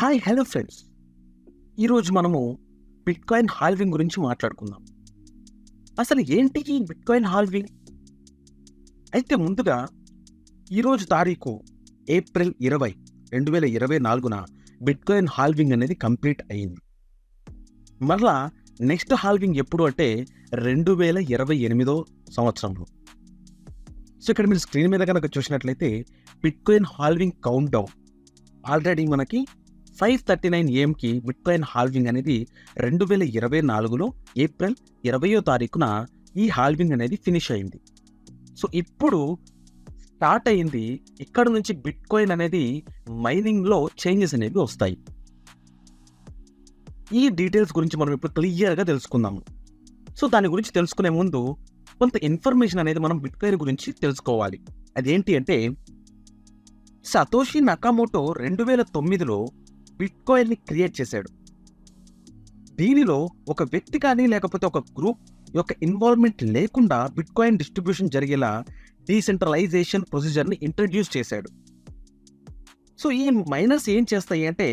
Hello friends. ఈరోజు మనము bitcoin halving గురించి మాట్లాడుకుందాం. అసలు ఏంటి ఈ బిట్కాయిన్ హాల్వింగ్? అయితే ముందుగా ఈరోజు తారీఖు ఏప్రిల్ 20, 2024న బిట్కాయిన్ హాల్వింగ్ అనేది కంప్లీట్ అయింది. మరలా నెక్స్ట్ హాల్వింగ్ ఎప్పుడు అంటే 2028 సంవత్సరంలో. సో ఇక్కడ మీరు స్క్రీన్ మీద కనుక చూసినట్లయితే bitcoin halving count down already మనకి 5:39 AM బిట్కాయిన్ హాల్వింగ్ అనేది 2024లో ఏప్రిల్ 20వ తారీఖున ఈ హాల్వింగ్ అనేది ఫినిష్ అయింది. సో ఇప్పుడు స్టార్ట్ అయింది. ఇక్కడ నుంచి బిట్కాయిన్ అనేది మైనింగ్లో చేంజెస్ అనేవి వస్తాయి. ఈ డీటెయిల్స్ గురించి మనం ఇప్పుడు క్లియర్గా తెలుసుకుందాము. సో దాని గురించి తెలుసుకునే ముందు కొంత ఇన్ఫర్మేషన్ అనేది మనం బిట్కాయిన్ గురించి తెలుసుకోవాలి. అదేంటి అంటే సతోషి నకామోటో 2009లో బిట్కాయిన్ని క్రియేట్ చేశాడు. దీనిలో ఒక వ్యక్తి కానీ లేకపోతే ఒక గ్రూప్ యొక్క ఇన్వాల్వ్మెంట్ లేకుండా బిట్కాయిన్ డిస్ట్రిబ్యూషన్ జరిగేలా డీసెంట్రలైజేషన్ ప్రొసీజర్ని ఇంట్రడ్యూస్ చేశాడు. సో ఈ మైనర్స్ ఏం చేస్తాయి అంటే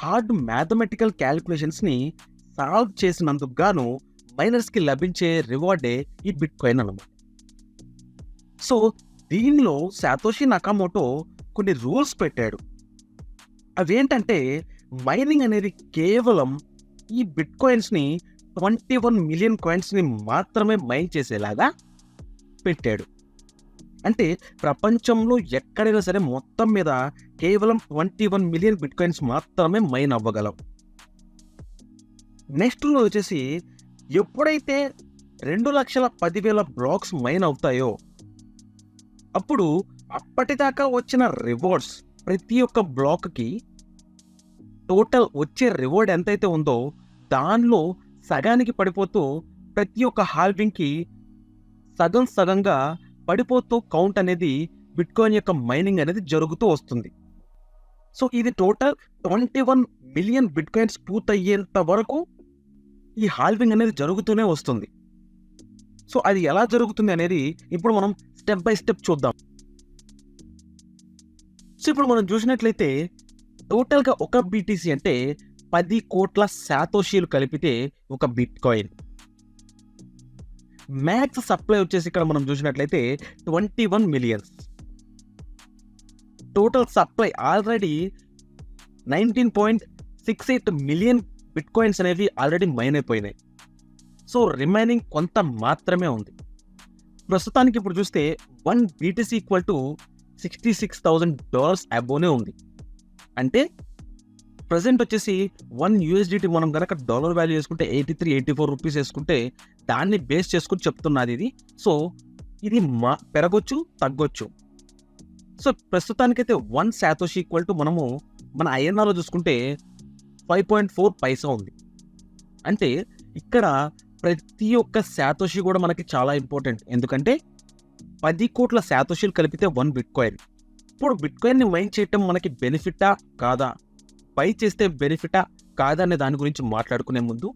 హార్డ్ మ్యాథమెటికల్ క్యాలిక్యులేషన్స్ని సాల్వ్ చేసినందుకు గాను మైనర్స్కి లభించే రివార్డే ఈ బిట్కాయిన్ అన్నమాట. సో దీనిలో సతోషి నకామోటో కొన్ని రూల్స్ పెట్టాడు. అవేంటంటే మైనింగ్ అనేది కేవలం ఈ బిట్ కాయిన్స్ని 21 మిలియన్ కాయిన్స్ని మాత్రమే మైన్ చేసేలాగా పెట్టాడు. అంటే ప్రపంచంలో ఎక్కడైనా సరే మొత్తం మీద కేవలం 21 మిలియన్ బిట్ కాయిన్స్ మాత్రమే మైన్ అవ్వగలం. నెక్స్ట్లో వచ్చేసి ఎప్పుడైతే 2,10,000 బ్లాక్స్ మైన్ అవుతాయో అప్పుడు అప్పటిదాకా వచ్చిన రివార్డ్స్ ప్రతి ఒక్క బ్లాక్కి టోటల్ వచ్చే రివార్డ్ ఎంతైతే ఉందో దానిలో సగానికి పడిపోతూ ప్రతి ఒక్క హాల్వింగ్కి సగంగా పడిపోతూ కౌంట్ అనేది బిట్కాయిన్ యొక్క మైనింగ్ అనేది జరుగుతూ వస్తుంది. సో ఇది టోటల్ 21 మిలియన్ బిట్కాయిన్స్ పూర్తయ్యేంత వరకు ఈ హాల్వింగ్ అనేది జరుగుతూనే వస్తుంది. సో అది ఎలా జరుగుతుంది అనేది ఇప్పుడు మనం స్టెప్ బై స్టెప్ చూద్దాం. సో ఇప్పుడు మనం చూసినట్లయితే టోటల్గా ఒక బీటీసీ అంటే 10 కోట్ల శాతోషీలు కలిపితే ఒక బిట్ కాయిన్. మ్యాక్స్ సప్లై వచ్చేసి ఇక్కడ మనం చూసినట్లయితే 21 millions. Total supply already 19.68 million bit coins అనేవి ఆల్రెడీ మైన్ అయిపోయినాయి. సో రిమైనింగ్ కొంత మాత్రమే ఉంది. ప్రస్తుతానికి ఇప్పుడు చూస్తే 1 బీటీసీ ఈక్వల్ టు $66,000 అబోనే ఉంది. అంటే ప్రజెంట్ వచ్చేసి 1 USDT మనం కనుక డాలర్ వాల్యూ వేసుకుంటే 83-84 రూపీస్ వేసుకుంటే దాన్ని బేస్ చేసుకుని చెప్తున్నది ఇది. సో ఇది పెరగొచ్చు తగ్గొచ్చు. సో ప్రస్తుతానికైతే 1 శాతోషి ఈక్వల్ టు మనము మన INRలో చూసుకుంటే 5.4 పైసా ఉంది. అంటే ఇక్కడ ప్రతి ఒక్క శాతోషి కూడా మనకి చాలా ఇంపార్టెంట్. ఎందుకంటే 10 కోట్ల శాతోషిలు కలిపితే 1 బిట్ కాయిన్. ఇప్పుడు బిట్ కాయిన్ని మైన్ చేయటం మనకి బెనిఫిటా కాదా, బై చేస్తే బెనిఫిటా కాదా అనే దాని గురించి మాట్లాడుకునే ముందు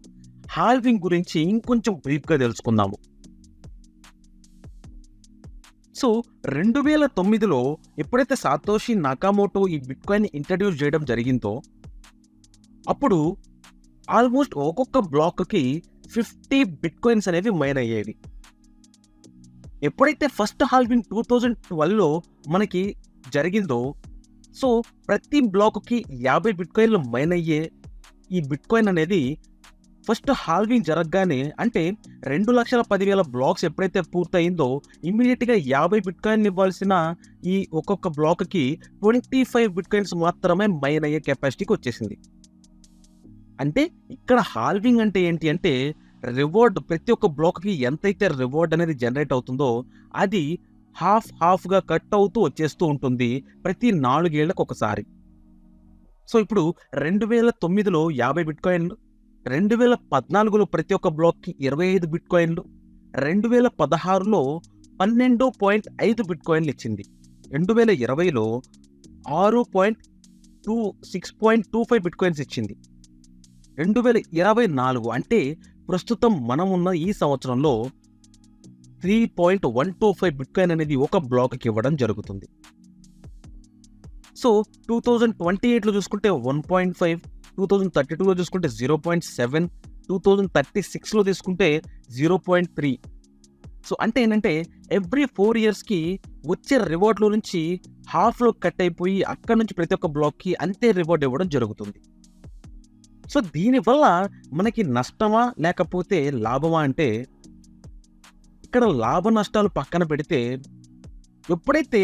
హాల్వింగ్ గురించి ఇంకొంచెం బ్రీఫ్గా తెలుసుకుందాము. సో 2009లో ఎప్పుడైతే సతోషి నకామోటో ఈ బిట్ కాయిన్ని ఇంట్రడ్యూస్ చేయడం జరిగిందో అప్పుడు ఆల్మోస్ట్ ఒక్కొక్క బ్లాక్కి 50 బిట్ కాయిన్స్ అనేవి మైన్ అయ్యేవి. ఎప్పుడైతే ఫస్ట్ హాల్వింగ్ 2012లో మనకి జరిగిందో సో ప్రతి బ్లాక్కి 50 బిట్ కాయిన్లు మైన్ అయ్యే ఈ బిట్ కాయిన్ అనేది ఫస్ట్ హాల్వింగ్ జరగగానే అంటే 2,10,000 బ్లాక్స్ ఎప్పుడైతే పూర్తయిందో ఇమ్మీడియట్గా 50 బిట్ కాయిన్ ఇవ్వాల్సిన ఈ ఒక్కొక్క బ్లాక్కి 25 బిట్ కాయిన్స్ మాత్రమే మైన్ అయ్యే కెపాసిటీకి వచ్చేసింది. అంటే ఇక్కడ హాల్వింగ్ అంటే ఏంటి అంటే రివార్డ్ ప్రతి ఒక్క బ్లాక్కి ఎంతైతే రివార్డ్ అనేది జనరేట్ అవుతుందో అది హాఫ్గా కట్ అవుతూ వచ్చేస్తూ ఉంటుంది ప్రతి 4 ఏళ్లకు ఒకసారి. సో ఇప్పుడు 2009లో 50 బిట్ కాయిన్లు, 2014లో ప్రతి ఒక్క బ్లాక్కి 25 బిట్ కాయిన్లు, 2016లో 12.5 బిట్ కాయిన్లు ఇచ్చింది, 2020లో 6.25 బిట్ కాయిన్స్ ఇచ్చింది, 2024 అంటే ప్రస్తుతం మనం ఉన్న ఈ సంవత్సరంలో 3.125 బిట్ కాయిన్ అనేది ఒక బ్లాక్కి ఇవ్వడం జరుగుతుంది. సో సో 2028లో చూసుకుంటే 1.5, 2032లో చూసుకుంటే 0.7, 2036లో తీసుకుంటే 0.3. సో అంటే ఏంటంటే ఎవ్రీ 4 ఇయర్స్కి వచ్చే రివార్డ్లో నుంచి హాఫ్లో కట్ అయిపోయి అక్కడ నుంచి ప్రతి ఒక్క బ్లాక్కి అంతే రివార్డ్ ఇవ్వడం జరుగుతుంది. సో దీనివల్ల మనకి నష్టమా లేకపోతే లాభమా అంటే, ఇక్కడ లాభ నష్టాలు పక్కన పెడితే ఎప్పుడైతే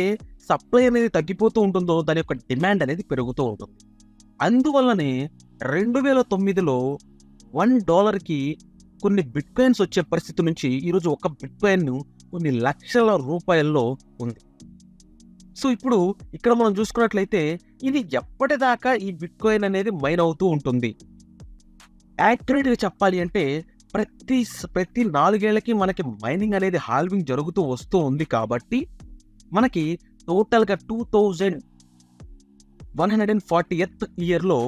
సప్లై అనేది తగ్గిపోతూ ఉంటుందో దాని యొక్క డిమాండ్ అనేది పెరుగుతూ ఉంటుంది. అందువల్లనే 2009లో $1కి కొన్ని బిట్ కాయిన్స్ వచ్చే పరిస్థితి నుంచి ఈరోజు ఒక బిట్ కాయిన్ కొన్ని లక్షల రూపాయల్లో ఉంది. సో ఇప్పుడు ఇక్కడ మనం చూసుకున్నట్లయితే ఇది ఎప్పటిదాకా ఈ బిట్ కాయిన్ అనేది మైన్ అవుతూ ఉంటుంది. యాక్యురేట్గా చెప్పాలి అంటే ప్రతి 4 ఏళ్లకి మనకి మైనింగ్ అనేది హాల్వింగ్ జరుగుతూ వస్తూ ఉంది. కాబట్టి మనకి టోటల్గా 2140th ఇయర్లో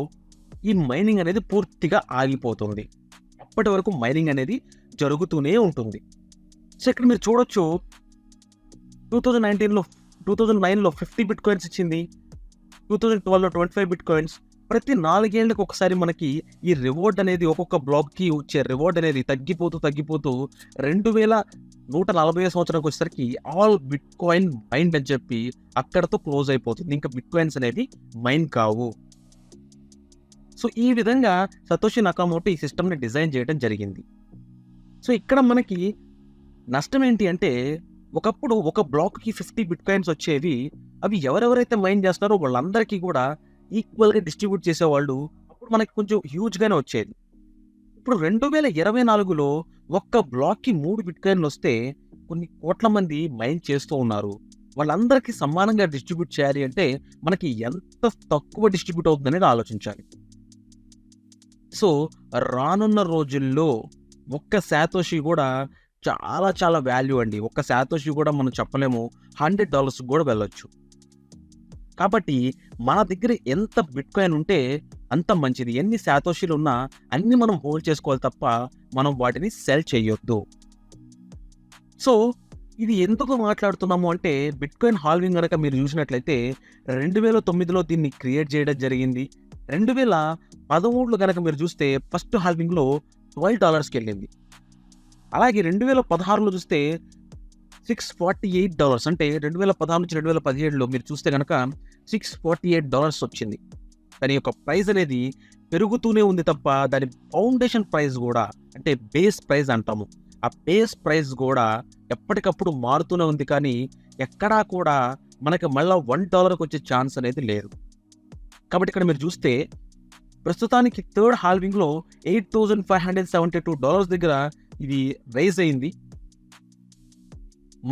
ఈ మైనింగ్ అనేది పూర్తిగా ఆగిపోతుంది. అప్పటి వరకు మైనింగ్ అనేది జరుగుతూనే ఉంటుంది. సో ఇక్కడ మీరు చూడొచ్చు 2009లో 50 బిట్ కాయిన్స్ ఇచ్చింది, 2012లో 25 బిట్ కాయిన్స్. ప్రతి 4 ఏళ్ళకి ఒకసారి మనకి ఈ రివార్డ్ అనేది ఒక్కొక్క బ్లాక్కి వచ్చే రివార్డ్ అనేది తగ్గిపోతూ 2140 సంవత్సరానికి వచ్చేసరికి ఆల్ బిట్ కాయిన్ మైండ్ అని చెప్పి అక్కడతో క్లోజ్ అయిపోతుంది. ఇంకా బిట్ కాయిన్స్ అనేవి మైన్ కావు. సో ఈ విధంగా సతోషి నకామోటో ఈ సిస్టమ్ని డిజైన్ చేయడం జరిగింది. సో ఇక్కడ మనకి నష్టం ఏంటి అంటే, ఒకప్పుడు ఒక బ్లాక్కి 50 బిట్ కాయిన్స్ వచ్చేవి. అవి ఎవరెవరైతే మైన్ చేస్తున్నారో వాళ్ళందరికీ కూడా ఈక్వల్గా డిస్ట్రిబ్యూట్ చేసేవాళ్ళు. అప్పుడు మనకి కొంచెం హ్యూజ్గానే వచ్చేది. ఇప్పుడు 2024లో ఒక్క బ్లాక్కి 3 బిట్ కాయిన్లు వస్తే కొన్ని కోట్ల మంది మైన్ చేస్తూ ఉన్నారు. వాళ్ళందరికీ సమానంగా డిస్ట్రిబ్యూట్ చేయాలి అంటే మనకి ఎంత తక్కువ డిస్ట్రిబ్యూట్ అవుతుంది అనేది ఆలోచించాలి. సో రానున్న రోజుల్లో ఒక్క శాతోషి కూడా చాలా చాలా వాల్యూ అండి. ఒక్క శాతోషి కూడా మనం చెప్పలేము, $100 కూడా వెళ్ళొచ్చు. కాబట్టి మన దగ్గర ఎంత బిట్ కాయిన్ ఉంటే అంత మంచిది. ఎన్ని శాతోషిలు ఉన్నా అన్ని మనం హోల్డ్ చేసుకోవాలి తప్ప మనం వాటిని సెల్ చేయొద్దు. సో ఇది ఎందుకు మాట్లాడుతున్నాము అంటే, బిట్ కాయిన్ హాల్వింగ్ కనుక మీరు చూసినట్లయితే 2009లో దీన్ని క్రియేట్ చేయడం జరిగింది. 2013లో కనుక మీరు చూస్తే ఫస్ట్ హాల్వింగ్లో $12కి వెళ్ళింది. అలాగే 2016లో చూస్తే $648, అంటే 2016 నుంచి 2017లో మీరు చూస్తే కనుక $648 వచ్చింది. దాని యొక్క ప్రైస్ అనేది పెరుగుతూనే ఉంది తప్ప దాని ఫౌండేషన్ ప్రైస్ కూడా, అంటే బేస్ ప్రైస్ అంటాము, ఆ బేస్ ప్రైస్ కూడా ఎప్పటికప్పుడు మారుతూనే ఉంది. కానీ ఎక్కడా కూడా మనకి మళ్ళీ $1కి వచ్చే ఛాన్స్ అనేది లేదు. కాబట్టి ఇక్కడ మీరు చూస్తే ప్రస్తుతానికి థర్డ్ హాల్వింగ్లో $8,572 దగ్గర ఇది రైజ్ అయింది.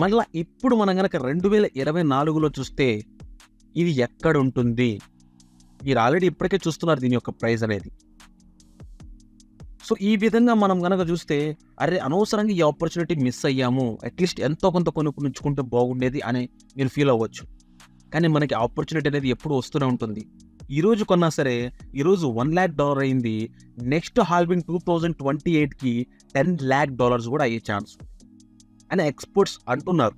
మళ్ళీ ఇప్పుడు మనం కనుక 2024లో చూస్తే ఇది ఎక్కడ ఉంటుంది? మీరు ఆల్రెడీ ఇప్పటికే చూస్తున్నారు దీని యొక్క ప్రైస్ అనేది. సో ఈ విధంగా మనం కనుక చూస్తే, అరే అనవసరంగా ఈ ఆపర్చునిటీ మిస్ అయ్యాము, అట్లీస్ట్ ఎంతో కొంత కొనుక్కుంటే బాగుండేది అని మీరు ఫీల్ అవ్వచ్చు. కానీ మనకి ఆపర్చునిటీ అనేది ఎప్పుడు వస్తూనే ఉంటుంది. ఈరోజు కొన్నా సరే ఈరోజు $1 lakh అయింది, నెక్స్ట్ హాల్వింగ్ 2028కి $10 lakh కూడా అయ్యే ఛాన్స్ అని ఎక్స్పర్ట్స్ అంటున్నారు.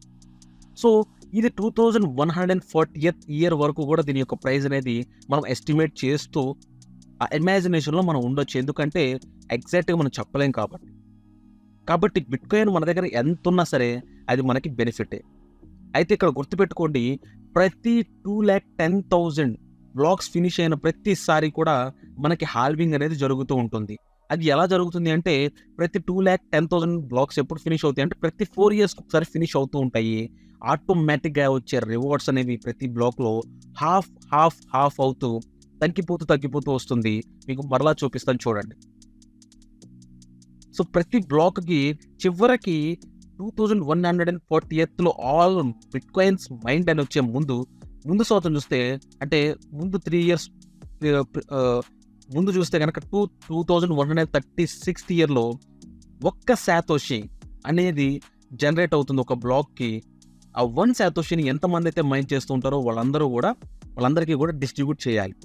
సో ఇది 2140th ఇయర్ వరకు కూడా దీని యొక్క ప్రైస్ అనేది మనం ఎస్టిమేట్ చేస్తూ ఆ ఇమాజినేషన్లో మనం ఉండొచ్చు. ఎందుకంటే ఎగ్జాక్ట్గా మనం చెప్పలేం కాబట్టి బిట్ కాయిన్ మన దగ్గర ఎంత ఉన్నా సరే అది మనకి బెనిఫిటే. అయితే ఇక్కడ గుర్తుపెట్టుకోండి, ప్రతి 2,10,000 బ్లాక్స్ ఫినిష్ అయిన ప్రతిసారి కూడా మనకి హాల్వింగ్ అనేది జరుగుతూ ఉంటుంది. అది ఎలా జరుగుతుంది అంటే, ప్రతి 2,10,000 బ్లాక్స్ ఎప్పుడు ఫినిష్ అవుతాయి అంటే ప్రతి 4 yearsకి ఒకసారి ఫినిష్ అవుతూ ఉంటాయి. ఆటోమేటిక్గా వచ్చే రివార్డ్స్ అనేవి ప్రతి బ్లాక్లో హాఫ్ అవుతూ తగ్గిపోతూ వస్తుంది. మీకు మరలా చూపిస్తాను చూడండి. సో ప్రతి బ్లాక్కి చివరికి 2140thలో ఆల్ బిట్ కాయిన్స్ మైండ్ అని వచ్చే ముందు సంవత్సరం చూస్తే, అంటే ముందు 3 years ముందు చూస్తే కనుక 2136th ఇయర్లో ఒక్క శాతోషి అనేది జనరేట్ అవుతుంది ఒక బ్లాక్కి. ఆ 1 శాతోషిని ఎంతమంది అయితే మైన్ చేస్తూ ఉంటారో వాళ్ళందరికీ కూడా డిస్ట్రిబ్యూట్ చేయాలి.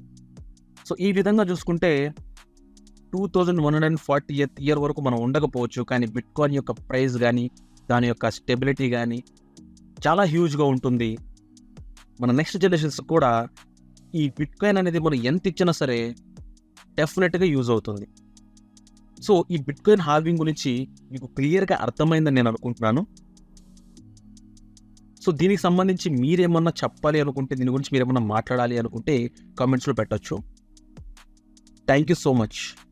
సో ఈ విధంగా చూసుకుంటే 2140th ఇయర్ వరకు మనం ఉండకపోవచ్చు, కానీ బిట్ కాయిన్ యొక్క ప్రైస్ కానీ దాని యొక్క స్టెబిలిటీ కానీ చాలా హ్యూజ్గా ఉంటుంది. మన నెక్స్ట్ జనరేషన్స్ కూడా ఈ బిట్‌కాయిన్ అనేది మనం ఎంత ఇచ్చినా సరే డెఫినెట్‌గా యూజ్ అవుతుంది. సో, ఈ బిట్‌కాయిన్ హాల్వింగ్ గురించి మీకు క్లియర్‌గా అర్థమైందని నేను అనుకుంటున్నాను. సో, దీనికి సంబంధించి మీరేమన్నా చెప్పాలి అనుకుంటే, దీని గురించి మీరేమన్నా మాట్లాడాలి అనుకుంటే కామెంట్స్‌లో పెట్టొచ్చు. Thank you so much.